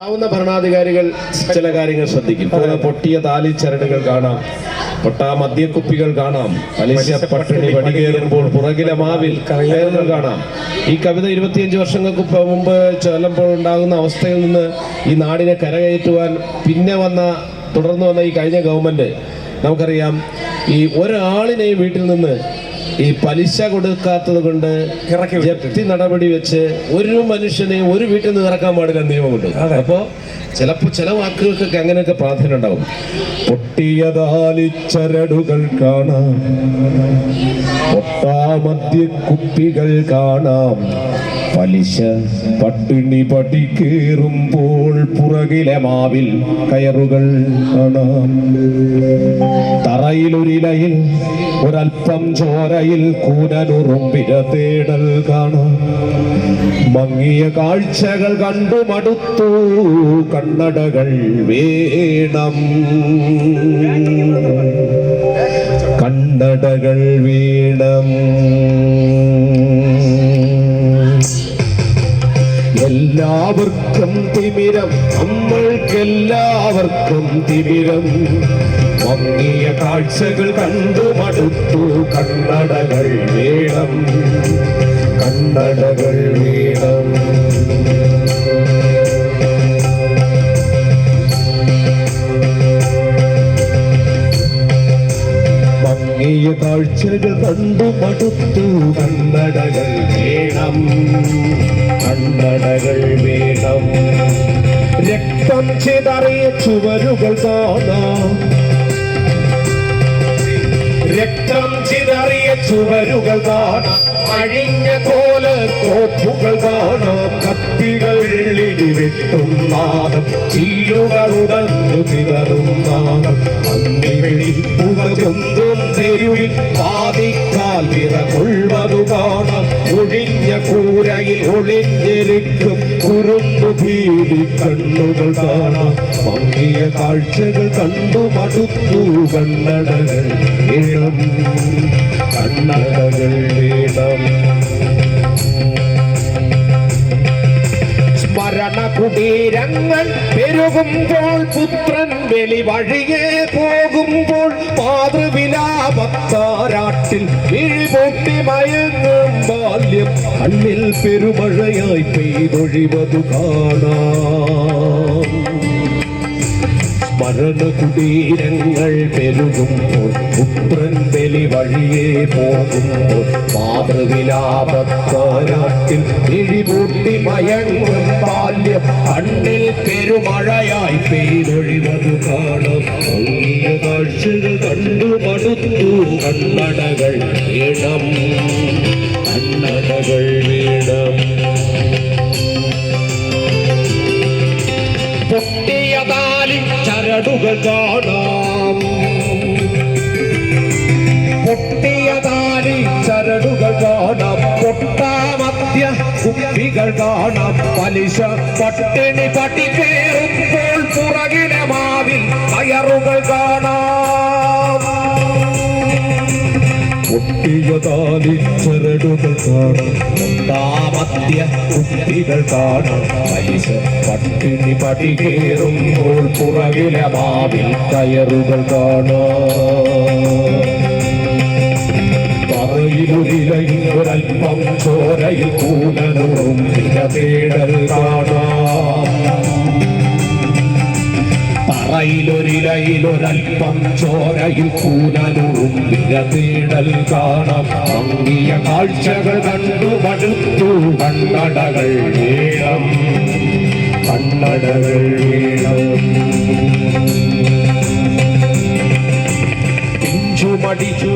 ആവുന്ന ഭരണാധികാരികൾ ചില കാര്യങ്ങൾ ശ്രദ്ധിക്കും. പൊട്ടിയ താലിച്ചരടുകൾ കാണാം, പൊട്ടാ മദ്യക്കുപ്പികൾ കാണാം, പലിശ പട്ടിണി പടികേറുമ്പോൾ പുറകിലെ മാവിൽ കയറുകൾ കാണാം. ഈ കവിത 25 വർഷങ്ങൾക്ക് മുമ്പ് ചൊല്ലുമ്പോൾ ഉണ്ടാകുന്ന അവസ്ഥയിൽ നിന്ന് ഈ നാടിനെ കരകയറ്റുവാൻ തുടർന്ന് വന്ന ഈ കഴിഞ്ഞ ഗവൺമെന്റ് നമുക്കറിയാം, ഈ ഒരാളിനെയും വീട്ടിൽ നിന്ന് ഈ പലിശ കൊടുക്കാത്തത് കൊണ്ട് ജപ്തി നടപടി വെച്ച് ഒരു മനുഷ്യനെയും ഒരു വീട്ടിൽ നിന്ന് ഇറക്കാൻ പാടില്ല നിയമമുണ്ട്. അപ്പോൾ ചില വാക്കുകൾക്കൊക്കെ അങ്ങനെയൊക്കെ പ്രാധാന്യം ഉണ്ടാവും. പൊട്ടിയതാലിച്ചരടുകൾ കാണാം, പൊട്ടാ മദ്യക്കുപ്പികൾ കാണാം, പലിശ പട്ടിണി പടി കേറുമ്പോൾ പുറകിലെ മാവിൽ കയറുകൾ കാണാം. തറയിലൊരിലയിൽ ഒരൽപ്പം ചോരയിൽ കൂനനുറുമ്പിര തേടൽ കാണാം. മങ്ങിയ കാഴ്ചകൾ കണ്ടു മടുത്തു, കണ്ണടകൾ വേണം, കണ്ണടകൾ വീണം. എല്ലാവർക്കും തിമിരം, നമ്മൾക്കെല്ലാവർക്കും തിമിരം. മങ്ങിയ കാഴ്ചകൾ കണ്ടു മടുത്തു, കണ്ണടകൾ വേണം, കണ്ണടകൾ വേണം. മങ്ങിയ കാഴ്ചകൾ കണ്ടു മടുത്തു, കണ്ണടകൾ വേണം, കണ്ണടകൾ വേണം. രക്തം ചിതറിയ ചുവരുകൾ കാണാം, രക്തം ചിതറിയ ചുവരുകൾ കാണാം. അഴിഞ്ഞ കോപ്പുകൾ കാണാം, കത്തികൾ വെട്ടും നാദം, ചില്ലുകളുടന്നു ചിതറും നാദം. പുക ചൊന്തും തെരുവിൽ പാതിക്കാൽ വിറകൊള്ളുവതു കാണാം. ഒഴിഞ്ഞ കൂരയിൽ ഒളിഞ്ഞിരിക്കും കുറുമ്പു ഭീതി കണ്ണുകൾ കാണാം. മങ്ങിയ കാഴ്ചകൾ കണ്ടു മടുത്തു, കണ്ണടകൾ വേണം, കണ്ണടകൾ വേണം. സ്മരണ കുടീരങ്ങൾ പെരുകുമ്പോൾ, പുത്രൻ വെളി വഴിയെ പോകുമ്പോൾ, മാതൃവിലാപത്താരാട്ടിൽ വിഴിപൊട്ടി മയങ്ങും ബാല്യം കണ്ണിൽ പെരുമഴയായി പെയ്തൊഴിവതു കാണാം. സ്മരണകുടീരങ്ങൾ പെരുകുമ്പോൾ, പുത്രൻ ബലി വഴിയെ പോകുമ്പോൾ, മാതൃവിലാപത്താരാട്ടിൽ വിഴിപൂട്ടി മയങ്ങും ബാല്യം കണ്ണിൽ പെരുമഴയായി പെയ്തൊഴിവതു കാണാം. മങ്ങിയ കാഴ്ചകൾ കണ്ടു മടുത്തു, കണ്ണടകൾ വേണം, കണ്ണടകൾ വേണം. പൊട്ടിയതാലി ചരടുകൾ കാണാം, പൊട്ടിയതാലി ചരടുകൾ കാണാം, പൊട്ടാ മദ്യ കുപ്പികൾ കാണാം, പലിശ പട്ടിണി പടി കേറുമ്പോൾ പുറകിലെ മാവിൽ കയറുകൾ കാണാം. പൊട്ടിയതാലി ചരടുകൾ കാണാം, പൊട്ടാ മദ്യ കുപ്പികൾ കാണാം, പലിശ പട്ടിണി പടി കേറുമ്പോൾ പുറകിലെ മാവിൽ കയറുകൾ കാണാം. തറയിലൊരിലയിൽ ഒരൽപ്പം ചോരയിൽ കൂനനുറും തേടൽ കാണാം. തറയിലൊരിലയിലൊരൽപ്പം ചോരയിൽ കൂനനുറും തേടൽ കാണാം. മങ്ങിയ കാഴ്ചകൾ കണ്ടു മടുത്തു, കണ്ണടകൾ വേണം, കണ്ണടകൾ വേണം. പിഞ്ചുമടിച്ചു